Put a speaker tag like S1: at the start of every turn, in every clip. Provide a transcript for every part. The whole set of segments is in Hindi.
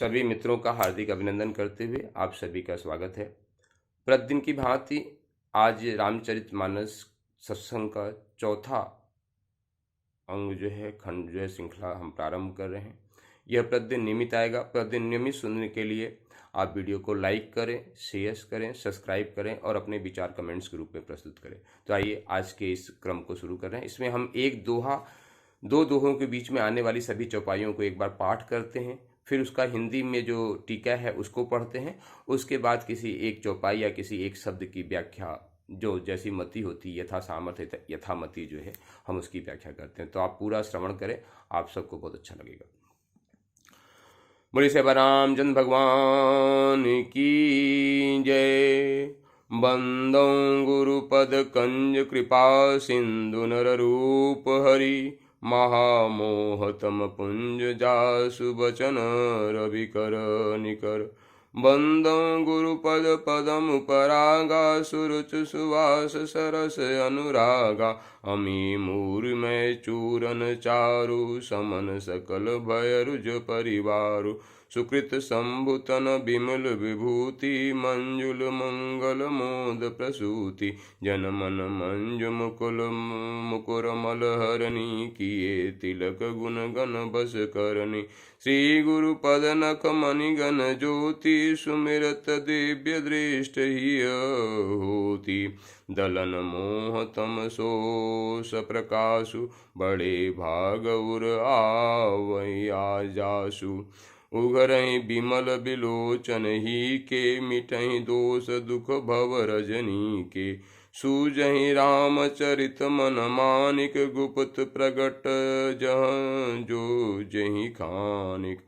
S1: सभी मित्रों का हार्दिक अभिनंदन करते हुए आप सभी का स्वागत है। प्रतिदिन की भांति आज रामचरितमानस सत्संग का चौथा अंग खंड श्रृंखला हम प्रारंभ कर रहे हैं। यह प्रतिदिन नियमित आएगा। प्रतिदिन नियमित सुनने के लिए आप वीडियो को लाइक करें, शेयर करें, सब्सक्राइब करें और अपने विचार कमेंट्स के रूप में प्रस्तुत करें। तो आइए आज के इस क्रम को शुरू कर रहे हैं। इसमें हम दो दोहों के बीच में आने वाली सभी चौपाइयों को एक बार पाठ करते हैं, फिर उसका हिंदी में जो टीका है उसको पढ़ते हैं। उसके बाद किसी एक चौपाई या किसी एक शब्द की व्याख्या जो जैसी मति होती, यथा सामर्थ्य यथामति हम उसकी व्याख्या करते हैं। तो आप पूरा श्रवण करें, आप सबको बहुत अच्छा लगेगा। बोलिए श्री रामचंद्र भगवान की जय। बंदौ गुरुपद कंज कृपा सिंधु नर रूप हरि, महामोहतम पुंज जासु बचन रवि कर निकर। बंदौ गुरुपद पदम परागा, सुरुच सुवास सरस अनुरागा। अमी मूर में चूरन चारु, समन सकल भय रुज परिवारु। सुकृत संभुतन विमल विभूति, मंजुल मंगल मोद प्रसूति। जन मन मंजु मुकुर मलहरणी, किए तिलक गुण गण बस करनी। श्री गुरु पद नख मणि गण ज्योति, सुमिरत दिव्य दृष्ट ही होती। दलन मोह तम सो सप्रकाशु, बड़े भाग उर आवै जासु। उघरहि विमल बिलोचन ही के, मिटहि दोष दुख भव रजनी के। सूझहि रामचरित मन मानिक, गुप्त प्रगट जहाँ जो जहि खानिक।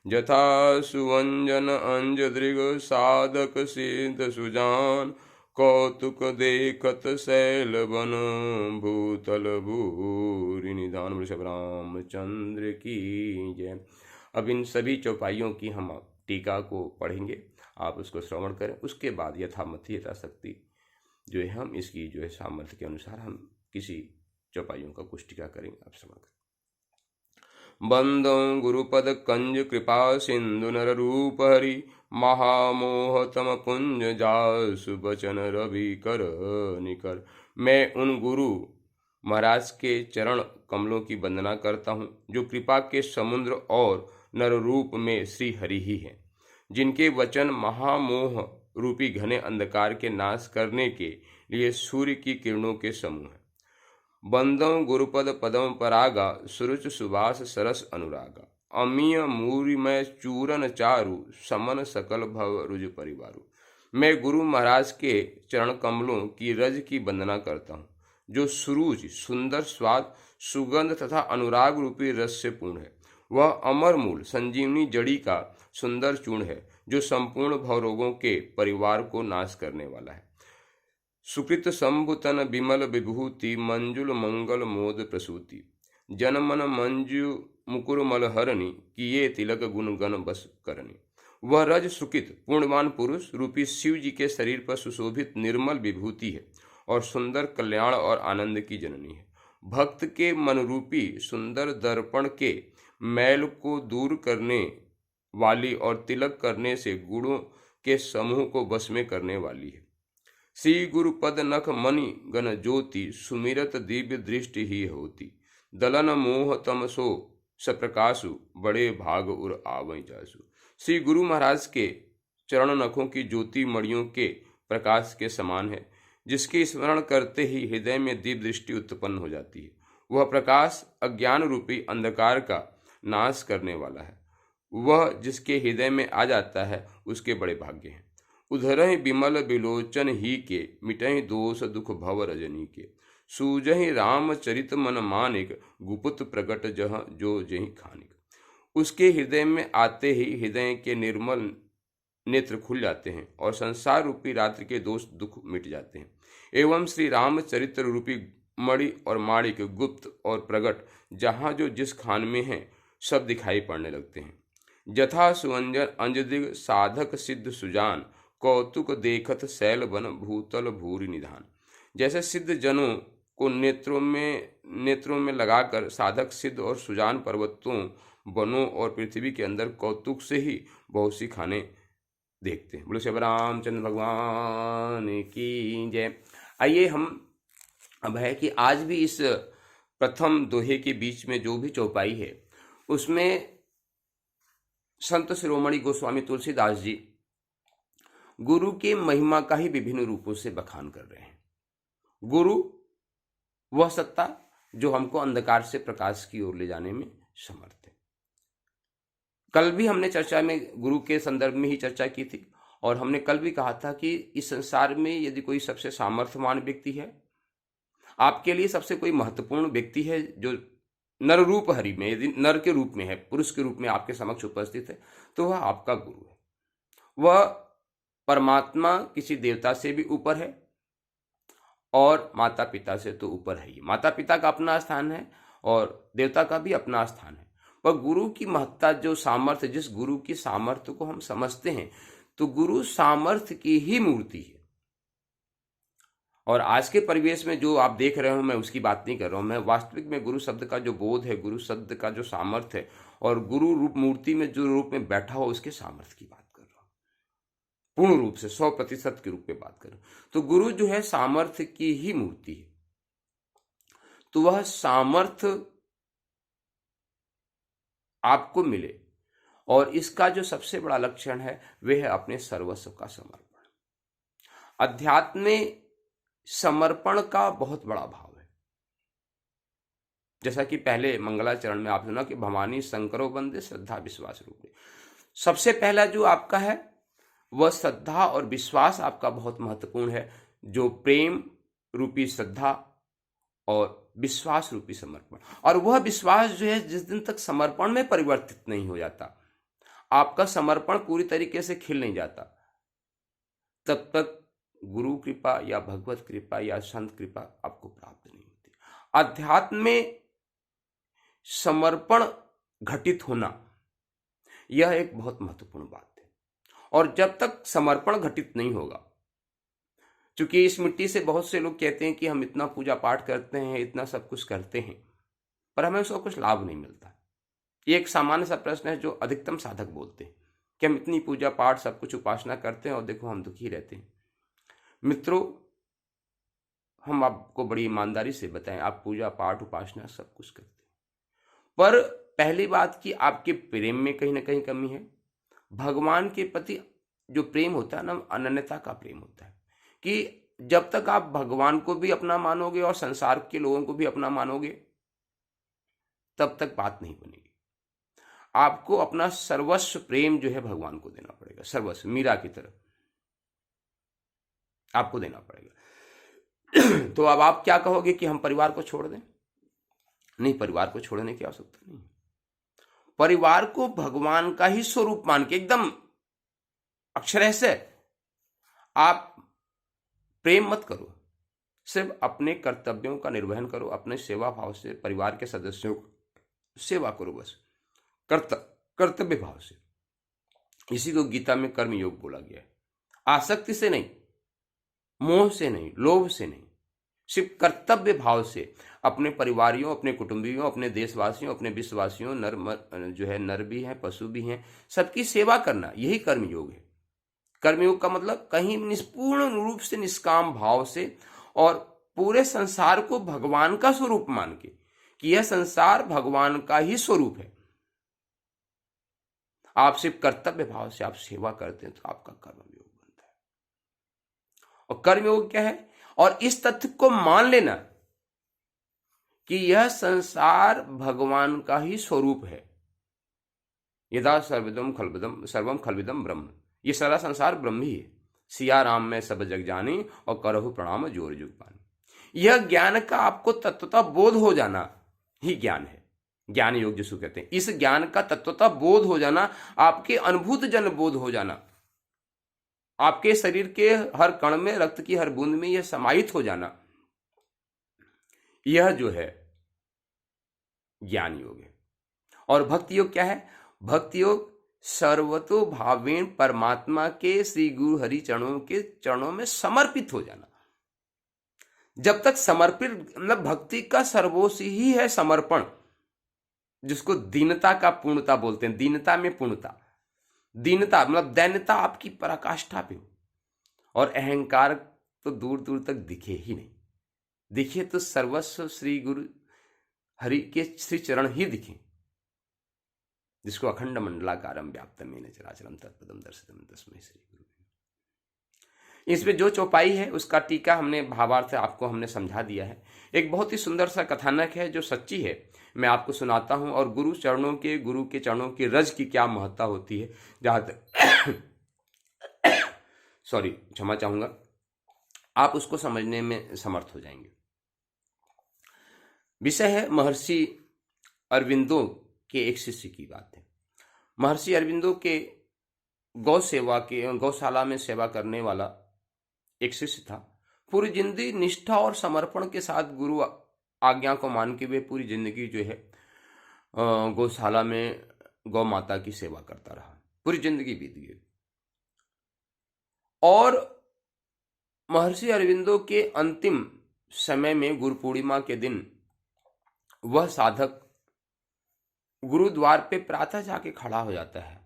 S1: जथा सुवंजन अंज दृग, साधक सिद्ध सुजान। कौतुक देखत शैल बन, भूतल भूरि निधान। बोले श्री रामचंद्र की जय। अब इन सभी चौपाइयों की हम टीका को पढ़ेंगे, आप उसको श्रवण करें। उसके बाद यथामति यथाशक्ति हम इसकी सामर्थ्य के अनुसार हम किसी चौपाइयों का कुछ टीका करेंगे, आप श्रवण करें। बंदौ गुरुपद कंज कृपा सिंधु नर रूप हरि, महामोहतम पुंज जासु बचन रवि कर निकर। मैं उन गुरु महाराज के चरण कमलों की वंदना करता हूँ जो कृपा के समुद्र और नर रूप में श्री हरि ही हैं, जिनके वचन महामोह रूपी घने अंधकार के नाश करने के लिए सूर्य की किरणों के समूह हैं। बंदौ गुरुपद पदम परागा, सुरुच सुवास सरस अनुरागा। अमीय मूरि में चूरन चारु, समन सकल भव रुज परिवारु। मैं गुरु महाराज के चरण कमलों की रज की वंदना करता हूँ जो सुरूज सुंदर स्वाद सुगंध तथा अनुराग रूपी रस से पूर्ण है। वह अमर मूल संजीवनी जड़ी का सुंदर चूर्ण है जो संपूर्ण भवरोगों के परिवार को नाश करने वाला है। सुकृत संभुतन विमल विभूति, मंजुल मंगल मोद प्रसूति। जन मन मंजु मुकुर मलहरणी, किए तिलक गुण गण बस करनी। वह रज सुकृत पूर्णवान पुरुष रूपी शिव जी के शरीर पर सुशोभित निर्मल विभूति है और सुंदर कल्याण और आनंद की जननी है। भक्त के मन रूपी सुंदर दर्पण के मैल को दूर करने वाली और तिलक करने से गुणों के समूह को वश में करने वाली है। श्री गुरु पद नख मणि गण ज्योति, सुमिरत दिव्य दृष्टि ही होती। दलन मोह तम सो सप्रकाशु, बड़े भाग उर आवै जासु। श्री गुरु महाराज के चरण नखों की ज्योति मणियों के प्रकाश के समान है, जिसके स्मरण करते ही हृदय में दिव्य दृष्टि उत्पन्न हो जाती है। वह प्रकाश अज्ञान रूपी अंधकार का नाश करने वाला है। वह जिसके हृदय में आ जाता है उसके बड़े भाग्य हैं। उधरहि विमल बिलोचन ही के, मिटहि दोष दुख भव रजनी के। सूझहि रामचरित मन मानिक, गुप्त प्रगट जहाँ जो जहि खानिक। उसके हृदय में आते ही हृदय के निर्मल नेत्र खुल जाते हैं और संसार रूपी रात्रि के दोष दुख मिट जाते हैं। एवं श्री रामचरित्र रूपी मणि और माणिक गुप्त और प्रगट जहाँ जो जिस खान में हैं सब दिखाई पड़ने लगते हैं। जथा सुवंजन अंजदिग, साधक सिद्ध सुजान। कौतुक देखत शैल बन, भूतल भूरि निधान। जैसे सिद्ध जनों को नेत्रों में लगाकर साधक सिद्ध और सुजान पर्वतों वनों और पृथ्वी के अंदर कौतुक से ही बहुत सी खाने देखते हैं। बोलो श्री रामचंद्र भगवान की जय। आइए हम अब है कि आज भी इस प्रथम दोहे के बीच में जो भी चौपाई है उसमें संत शिरोमणि गोस्वामी तुलसीदास जी गुरु के महिमा का ही विभिन्न रूपों से बखान कर रहे हैं। गुरु वह सत्ता जो हमको अंधकार से प्रकाश की ओर ले जाने में समर्थ है। कल भी हमने चर्चा में गुरु के संदर्भ में ही चर्चा की थी और हमने कल भी कहा था कि इस संसार में यदि कोई सबसे सामर्थ्यवान व्यक्ति है, आपके लिए सबसे कोई महत्वपूर्ण व्यक्ति है जो नर रूप हरि में, यदि नर के रूप में है, पुरुष के रूप में आपके समक्ष उपस्थित है, तो वह आपका गुरु है। वह परमात्मा किसी देवता से भी ऊपर है और माता पिता से तो ऊपर है ही। माता पिता का अपना स्थान है और देवता का भी अपना स्थान है। पर गुरु की महत्ता, जो सामर्थ्य, जिस गुरु की सामर्थ्य को हम समझते हैं, तो गुरु सामर्थ्य की ही मूर्ति है। और आज के परिवेश में जो आप देख रहे हो, मैं उसकी बात नहीं कर रहा हूं। मैं वास्तविक में गुरु शब्द का जो बोध है, गुरु शब्द का जो सामर्थ्य है और गुरु रूप मूर्ति में जो रूप में बैठा हो उसके सामर्थ्य की बात कर रहा हूं। पूर्ण रूप से 100% के रूप में बात कर रहा हूं। तो गुरु जो है सामर्थ्य की ही मूर्ति है। तो वह सामर्थ्य आपको मिले और इसका जो सबसे बड़ा लक्षण है वह है अपने सर्वस्व का समर्पण। अध्यात्म में समर्पण का बहुत बड़ा भाव है। जैसा कि पहले मंगलाचरण में आप सुना कि भवानी शंकरो बंदे श्रद्धा विश्वास रूपे। सबसे पहला जो आपका है वह श्रद्धा और विश्वास आपका बहुत महत्वपूर्ण है, जो प्रेम रूपी श्रद्धा और विश्वास रूपी समर्पण। और वह विश्वास जो है जिस दिन तक समर्पण में परिवर्तित नहीं हो जाता, आपका समर्पण पूरी तरीके से खिल नहीं जाता, तब तक गुरु कृपा या भगवत कृपा या संत कृपा आपको प्राप्त नहीं होती। अध्यात्म में समर्पण घटित होना यह एक बहुत महत्वपूर्ण बात है। और जब तक समर्पण घटित नहीं होगा, क्योंकि इस मिट्टी से बहुत से लोग कहते हैं कि हम इतना पूजा पाठ करते हैं, इतना सब कुछ करते हैं, पर हमें उसका कुछ लाभ नहीं मिलता। ये एक सामान्य सा प्रश्न है जो अधिकतम साधक बोलते हैं कि हम इतनी पूजा पाठ सब कुछ उपासना करते हैं और देखो हम दुखी रहते हैं। मित्रों, हम आपको बड़ी ईमानदारी से बताएं, आप पूजा पाठ उपासना सब कुछ करते हैं, पर पहली बात कि आपके प्रेम में कहीं ना कहीं कमी है। भगवान के प्रति जो प्रेम होता है ना, अनन्यता का प्रेम होता है कि जब तक आप भगवान को भी अपना मानोगे और संसार के लोगों को भी अपना मानोगे, तब तक बात नहीं बनेगी। आपको अपना सर्वस्व प्रेम जो है भगवान को देना पड़ेगा, सर्वस्व, मीरा की तरह आपको देना पड़ेगा। तो अब आप क्या कहोगे कि हम परिवार को छोड़ दें? नहीं, परिवार को छोड़ने की आवश्यकता नहीं। परिवार को भगवान का ही स्वरूप मान के एकदम अक्षरशः से आप प्रेम मत करो, सिर्फ अपने कर्तव्यों का निर्वहन करो, अपने सेवा भाव से परिवार के सदस्यों को सेवा करो, बस कर्तव्य भाव से। इसी को गीता में कर्म योग बोला गया है। आसक्ति से नहीं, मोह से नहीं, लोभ से नहीं, सिर्फ कर्तव्य भाव से अपने परिवारियों, अपने कुटुंबियों, अपने देशवासियों, अपने विश्ववासियों, जो है नर भी हैं, पशु भी हैं, सबकी सेवा करना, यही कर्मयोग है। कर्मयोग का मतलब कहीं निष्पूर्ण रूप से, निष्काम भाव से और पूरे संसार को भगवान का स्वरूप मान के कि यह संसार भगवान का ही स्वरूप है। आप सिर्फ कर्तव्य भाव से आप सेवा करते हैं तो आपका कर्मयोग बनता है। और कर्मयोग क्या है? और इस तथ्य को मान लेना कि यह संसार भगवान का ही स्वरूप है। यदा सर्वम खलविदम ब्रह्म, ये सारा संसार ब्रह्म ही है। सिया राम में सब जग जानी और करहु प्रणाम जोर जुग पानी। यह ज्ञान का आपको तत्वता बोध हो जाना ही ज्ञान है। ज्ञान योग जिसको कहते हैं, इस ज्ञान का तत्वता बोध हो जाना, आपके अनुभूत जन बोध हो जाना, आपके शरीर के हर कण में, रक्त की हर बूंद में यह समाहित हो जाना, यह जो है ज्ञान योग है। और भक्ति योग क्या है? भक्ति योग सर्वतो भावेन परमात्मा के श्री गुरु हरि चरणों में समर्पित हो जाना। जब तक समर्पित, मतलब भक्ति का सर्वोच्च ही है समर्पण। जिसको दीनता का पूर्णता बोलते हैं, दीनता में पूर्णता, दीनता मतलब दैन्यता आपकी पराकाष्ठा पे हो, और अहंकार तो दूर दूर तक दिखे ही नहीं। दिखे तो सर्वस्व श्री गुरु हरि के श्री चरण ही दिखे, जिसको अखंड मंडलाकारम व्याप्तम येन चराचरम तत्पदम दर्शितम तस्मै श्री गुरु। इसमें जो चौपाई है उसका टीका हमने भावार्थ आपको हमने समझा दिया है। एक बहुत ही सुंदर सा कथानक है जो सच्ची है, मैं आपको सुनाता हूं, और गुरु के चरणों की रज की क्या महत्ता होती है, जहां तक सॉरी क्षमा चाहूंगा, आप उसको समझने में समर्थ हो जाएंगे। विषय है महर्षि अरविंदो के एक शिष्य की बात है। महर्षि अरविंदो के गौशाला में सेवा करने वाला एक शिष्य था। पूरी जिंदगी निष्ठा और समर्पण के साथ गुरु आज्ञा को मान के वे पूरी जिंदगी जो है गौशाला में गौ माता की सेवा करता रहा, पूरी जिंदगी बीत गई। और महर्षि अरविंदो के अंतिम समय में गुरु पूर्णिमा के दिन वह साधक गुरुद्वार पे प्रातः जाके खड़ा हो जाता है,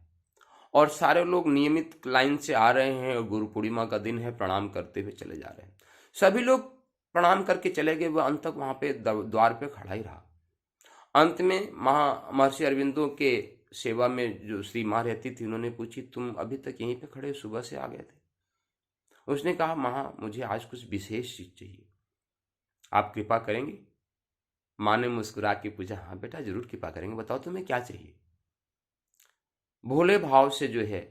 S1: और सारे लोग नियमित लाइन से आ रहे हैं और गुरु पूर्णिमा का दिन है, प्रणाम करते हुए चले जा रहे हैं। सभी लोग प्रणाम करके चले गए, वह अंत तक वहां पे द्वार पे खड़ा ही रहा। अंत में महर्षि अरविंदो के सेवा में जो श्री माँ रहती थी, उन्होंने पूछी, तुम अभी तक यहीं पे खड़े, सुबह से आ गए थे? उसने कहा, माँ मुझे आज कुछ विशेष चीज चाहिए, आप कृपा करेंगे? माँ ने मुस्कुरा के पूछा, हाँ बेटा जरूर कृपा करेंगे, बताओ तुम्हें क्या चाहिए। भोले भाव से जो है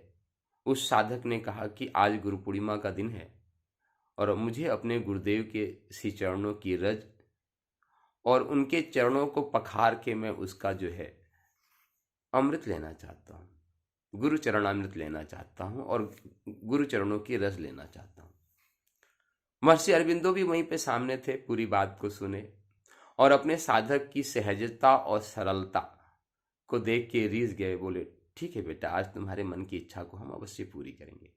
S1: उस साधक ने कहा कि आज गुरु पूर्णिमा का दिन है और मुझे अपने गुरुदेव के श्री चरणों की रज और उनके चरणों को पखार के मैं उसका जो है अमृत लेना चाहता हूँ, गुरु चरणामृत लेना चाहता हूँ और गुरु चरणों की रस लेना चाहता हूँ। महर्षि अरविंदो भी वहीं पे सामने थे, पूरी बात को सुने और अपने साधक की सहजता और सरलता को देख के रीझ गए। बोले, ठीक है बेटा, आज तुम्हारे मन की इच्छा को हम अवश्य पूरी करेंगे,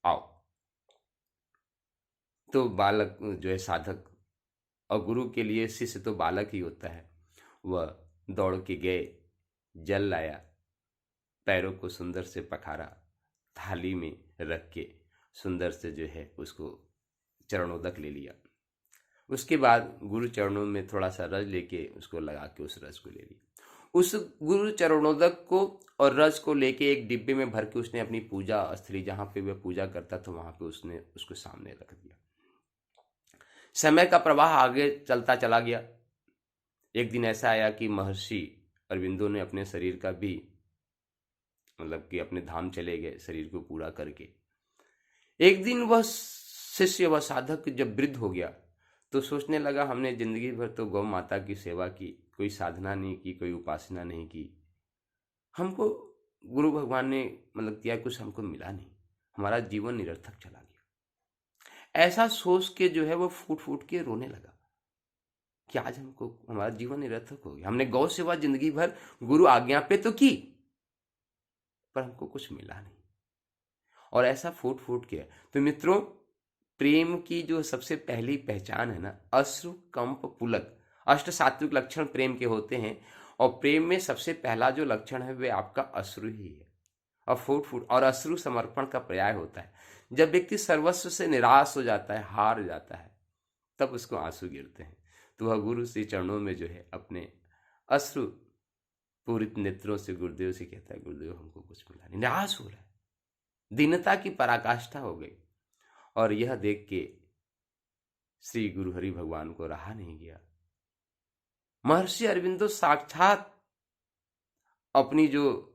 S1: आओ। तो बालक जो है साधक, और गुरु के लिए शिष्य तो बालक ही होता है, वह दौड़ के गए, जल लाया, पैरों को सुंदर से पखारा, थाली में रख के सुंदर से जो है उसको चरणोदक ले लिया। उसके बाद गुरु चरणों में थोड़ा सा रस लेके उसको लगा के उस रस को ले लिया। उस गुरु चरणोदक को और रस को लेके एक डिब्बे में भर के उसने अपनी पूजा स्थली, जहां पे वह पूजा करता था, वहां पे उसने उसको सामने रख दिया। समय का प्रवाह आगे चलता चला गया। एक दिन ऐसा आया कि महर्षि अरविंदो ने अपने शरीर का भी मतलब कि अपने धाम चले गए शरीर को पूरा करके। एक दिन वह शिष्य, वह साधक जब वृद्ध हो गया तो सोचने लगा, हमने जिंदगी भर तो गौ माता की सेवा की, कोई साधना नहीं की, कोई उपासना नहीं की, हमको गुरु भगवान ने मतलब किया, कुछ हमको मिला नहीं, हमारा जीवन निरर्थक चला गया। ऐसा सोच के जो है वो फूट फूट के रोने लगा कि आज हमको हमारा जीवन निरर्थक हो गया। हमने गौ सेवा जिंदगी भर गुरु आज्ञा पे तो की, पर हमको कुछ मिला नहीं, और ऐसा फूट फूट के। तो मित्रों, प्रेम की जो सबसे पहली पहचान है ना, अश्रु कंप पुलक, अष्ट सात्विक लक्षण प्रेम के होते हैं, और प्रेम में सबसे पहला जो लक्षण है वे आपका अश्रु ही है। और फूट फूट, और अश्रु समर्पण का पर्याय होता है। जब व्यक्ति सर्वस्व से निराश हो जाता है, हार जाता है, तब उसको आंसू गिरते हैं। तो वह गुरु श्री चरणों में जो है अपने अश्रु पूरित नेत्रों से गुरुदेव से कहता है, गुरुदेव हमको कुछ मिला नहीं, निराश हो रहा है, दीनता की पराकाष्ठा हो गई। और यह देख के श्री गुरु हरि भगवान को रहा नहीं गया। महर्षि अरविंदो साक्षात अपनी जो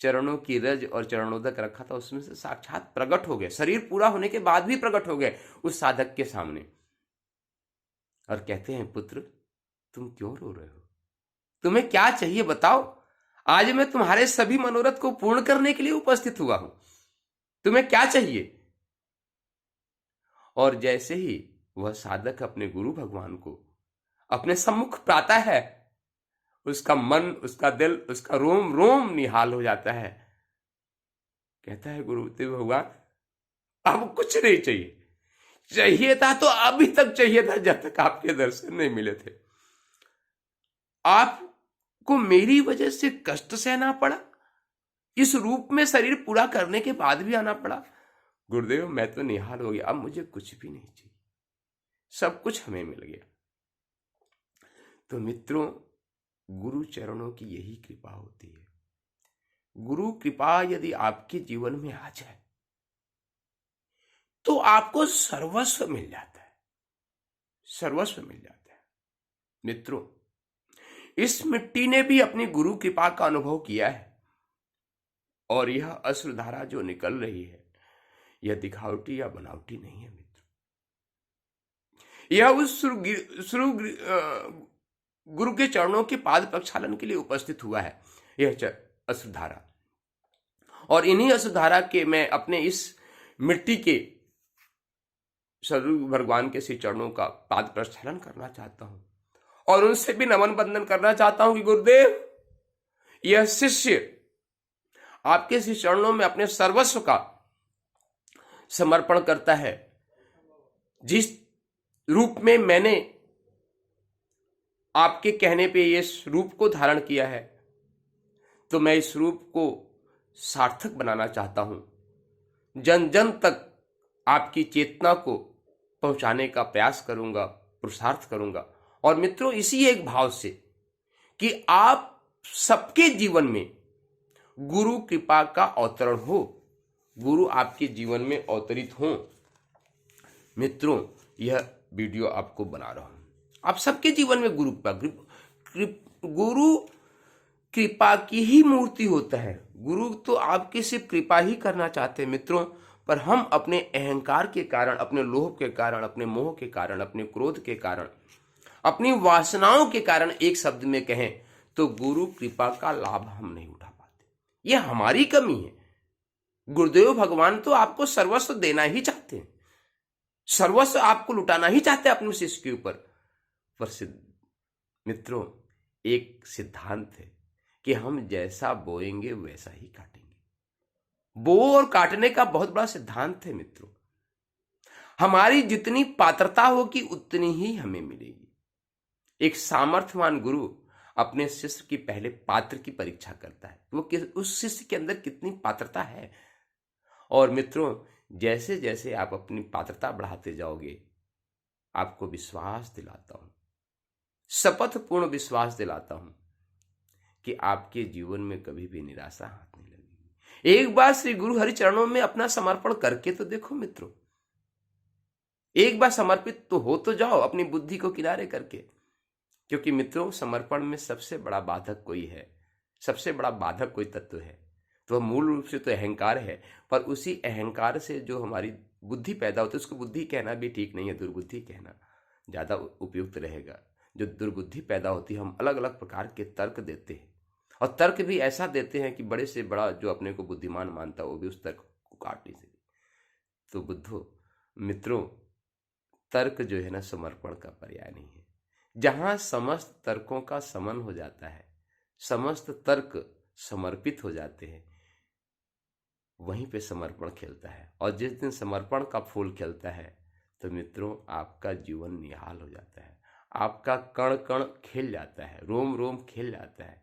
S1: चरणों की रज और चरणोदक रखा था उसमें से साक्षात प्रकट हो गए, शरीर पूरा होने के बाद भी प्रकट हो गए उस साधक के सामने, और कहते हैं, पुत्र तुम क्यों रो रहे हो, तुम्हें क्या चाहिए बताओ, आज मैं तुम्हारे सभी मनोरथ को पूर्ण करने के लिए उपस्थित हुआ हूं, तुम्हें क्या चाहिए। और जैसे ही वह साधक अपने गुरु भगवान को अपने सम्मुख पाता है, उसका मन, उसका दिल, उसका रोम रोम निहाल हो जाता है। कहता है, गुरुदेव भगवान अब कुछ नहीं चाहिए, चाहिए था तो अभी तक चाहिए था, जब तक आपके दर्शन नहीं मिले थे। आप को मेरी वजह से कष्ट सहना पड़ा, इस रूप में शरीर पूरा करने के बाद भी आना पड़ा। गुरुदेव मैं तो निहाल हो गया, अब मुझे कुछ भी नहीं चाहिए, सब कुछ हमें मिल गया। तो मित्रों, गुरु चरणों की यही कृपा होती है। गुरु कृपा यदि आपके जीवन में आ जाए तो आपको सर्वस्व मिल जाता है, सर्वस्व मिल जाता है। मित्रों, इस मिट्टी ने भी अपनी गुरु कृपा का अनुभव किया है, और यह अश्रुधारा जो निकल रही है यह दिखावटी या बनावटी नहीं है मित्र। यह उस गुरु के चरणों के पाद प्रक्षालन के लिए उपस्थित हुआ है, यह अश्रुधारा। और इन्हीं अश्रुधारा के मैं अपने इस मिट्टी के सदगुरु भगवान के श्री चरणों का पाद प्रक्षालन करना चाहता हूं, और उनसे भी नमन बंदन करना चाहता हूं कि गुरुदेव, यह शिष्य आपके श्री चरणों में अपने सर्वस्व का समर्पण करता है। जिस रूप में मैंने आपके कहने पे इस रूप को धारण किया है, तो मैं इस रूप को सार्थक बनाना चाहता हूं। जन जन तक आपकी चेतना को पहुंचाने का प्रयास करूंगा, पुरुषार्थ करूंगा। और मित्रों, इसी एक भाव से कि आप सबके जीवन में गुरु कृपा का अवतरण हो, गुरु आपके जीवन में अवतरित हो, मित्रों यह वीडियो आपको बना रहा हूं। आप सबके जीवन में गुरु कृपा की ही मूर्ति होता है। गुरु तो आपकी सिर्फ कृपा ही करना चाहते हैं मित्रों, पर हम अपने अहंकार के कारण, अपने लोभ के कारण, अपने मोह के कारण, अपने क्रोध के कारण, अपनी वासनाओं के कारण, एक शब्द में कहें तो गुरु कृपा का लाभ हम नहीं उठा पाते। यह हमारी कमी है। गुरुदेव भगवान तो आपको सर्वस्व देना ही चाहते हैं, सर्वस्व आपको लुटाना ही चाहते हैं अपने शिष्य के ऊपर। पर मित्रों, एक सिद्धांत है कि हम जैसा बोएंगे वैसा ही काटेंगे। बो और काटने का बहुत बड़ा सिद्धांत है मित्रों। हमारी जितनी पात्रता होगी उतनी ही हमें मिलेगी। एक सामर्थ्यवान गुरु अपने शिष्य की पहले पात्र की परीक्षा करता है, वो उस शिष्य के अंदर कितनी पात्रता है। और मित्रों, जैसे जैसे आप अपनी पात्रता बढ़ाते जाओगे, आपको विश्वास दिलाता हूं, शपथ पूर्ण विश्वास दिलाता हूं कि आपके जीवन में कभी भी निराशा हाथ नहीं लगेगी। एक बार श्री गुरु हरि चरणों में अपना समर्पण करके तो देखो मित्रों, एक बार समर्पित तो हो तो जाओ अपनी बुद्धि को किनारे करके। क्योंकि मित्रों, समर्पण में सबसे बड़ा बाधक कोई है, सबसे बड़ा बाधक कोई तत्व है, तो मूल रूप से तो अहंकार है। पर उसी अहंकार से जो हमारी बुद्धि पैदा होती है, उसको बुद्धि कहना भी ठीक नहीं है, दुर्बुद्धि कहना ज्यादा उपयुक्त रहेगा। जो दुर्बुद्धि पैदा होती है, हम अलग अलग प्रकार के तर्क देते हैं, और तर्क भी ऐसा देते हैं कि बड़े से बड़ा जो अपने को बुद्धिमान मानता है वो भी उस तर्क को काट नहीं सके। तो बुद्धो मित्रों, तर्क जो है ना, समर्पण का पर्याय नहीं है। जहां समस्त तर्कों का समन हो जाता है, समस्त तर्क समर्पित हो जाते हैं, वहीं पे समर्पण खिलता है। और जिस दिन समर्पण का फूल खिलता है तो मित्रों, आपका जीवन निहाल हो जाता है, आपका कण कण खिल जाता है, रोम रोम खिल जाता है,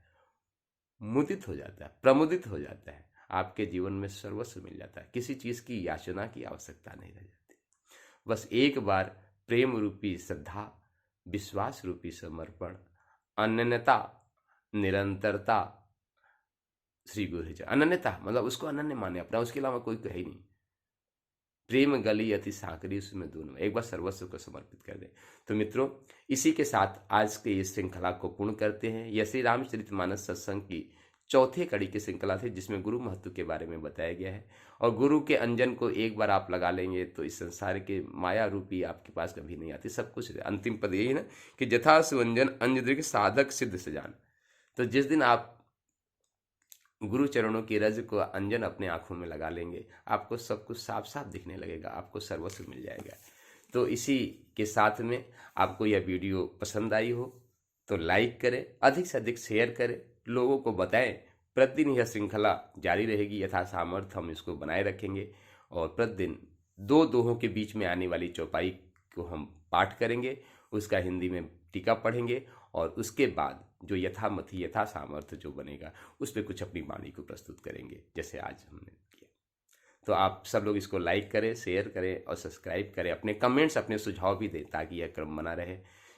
S1: मुदित हो जाता है, प्रमुदित हो जाता है। आपके जीवन में सर्वस्व मिल जाता है, किसी चीज की याचना की आवश्यकता नहीं रह जाती। बस एक बार प्रेम रूपी श्रद्धा, विश्वास रूपी समर्पण, अनन्यता, निरंतरता, श्री गुरु जी अनन्यता मतलब उसको अनन्य माने अपना, उसके अलावा कोई है ही नहीं। प्रेम गली अति साकरी, उसमें दोनों, एक बार सर्वस्व को समर्पित कर दे। तो मित्रों, इसी के साथ आज के इस श्रृंखला को पूर्ण करते हैं। यह श्री रामचरितमानस सत्संग की चौथे कड़ी की श्रृंखला थी, जिसमें गुरु महत्व के बारे में बताया गया है। और गुरु के अंजन को एक बार आप लगा लेंगे तो इस संसार के माया रूपी आपके पास कभी नहीं आती, सब कुछ। अंतिम पद यही ना कि जथा सुवंजन अंजदृग साधक सिद्ध सजान। तो जिस दिन आप गुरु चरणों की रज को अंजन अपने आंखों में लगा लेंगे, आपको सब कुछ साफ साफ दिखने लगेगा, आपको सर्वस्व मिल जाएगा। तो इसी के साथ में आपको यह वीडियो पसंद आई हो तो लाइक करें, अधिक से अधिक शेयर करें, लोगों को बताएं। प्रतिदिन यह श्रृंखला जारी रहेगी, यथा सामर्थ्य हम इसको बनाए रखेंगे। और प्रतिदिन दो दोहों के बीच में आने वाली चौपाई को हम पाठ करेंगे, उसका हिंदी में टीका पढ़ेंगे, और उसके बाद जो यथामति यथा सामर्थ्य जो बनेगा उस पर कुछ अपनी वाणी को प्रस्तुत करेंगे, जैसे आज हमने किया। तो आप सब लोग इसको लाइक करें, शेयर करें और सब्सक्राइब करें, अपने कमेंट्स अपने सुझाव भी दें ताकि यह क्रम बना रहे।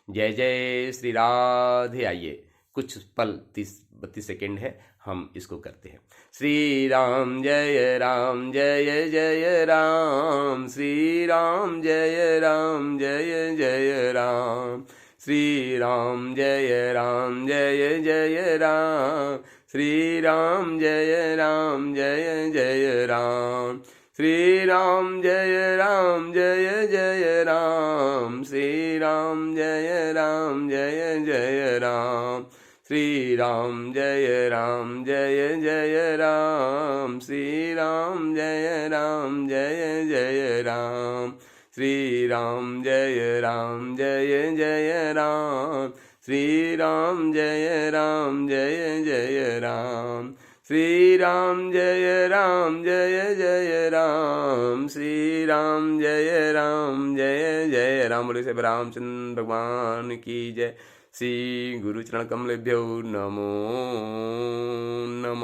S1: जय जय श्री राधे। आइए कुछ पल 30-32 सेकेंड है, हम इसको करते हैं। श्री राम जय राम जय जय राम, श्री राम जय राम जय जय राम, श्री राम जय राम जय जय राम, श्री राम जय राम जय जय राम, श्री राम जय राम जय जय राम, श्री राम जय राम जय जय राम, श्री राम जय राम जय जय राम, श्री राम जय राम जय जय राम, श्री राम जय राम जय जय राम, श्री राम जय राम जय जय राम, श्री राम जय राम जय जय राम, श्री राम जय राम जय जय राम। बोले से रामचंद्र भगवान की जय। श्री गुरु चरण कमलेभ्यो नमो नमः।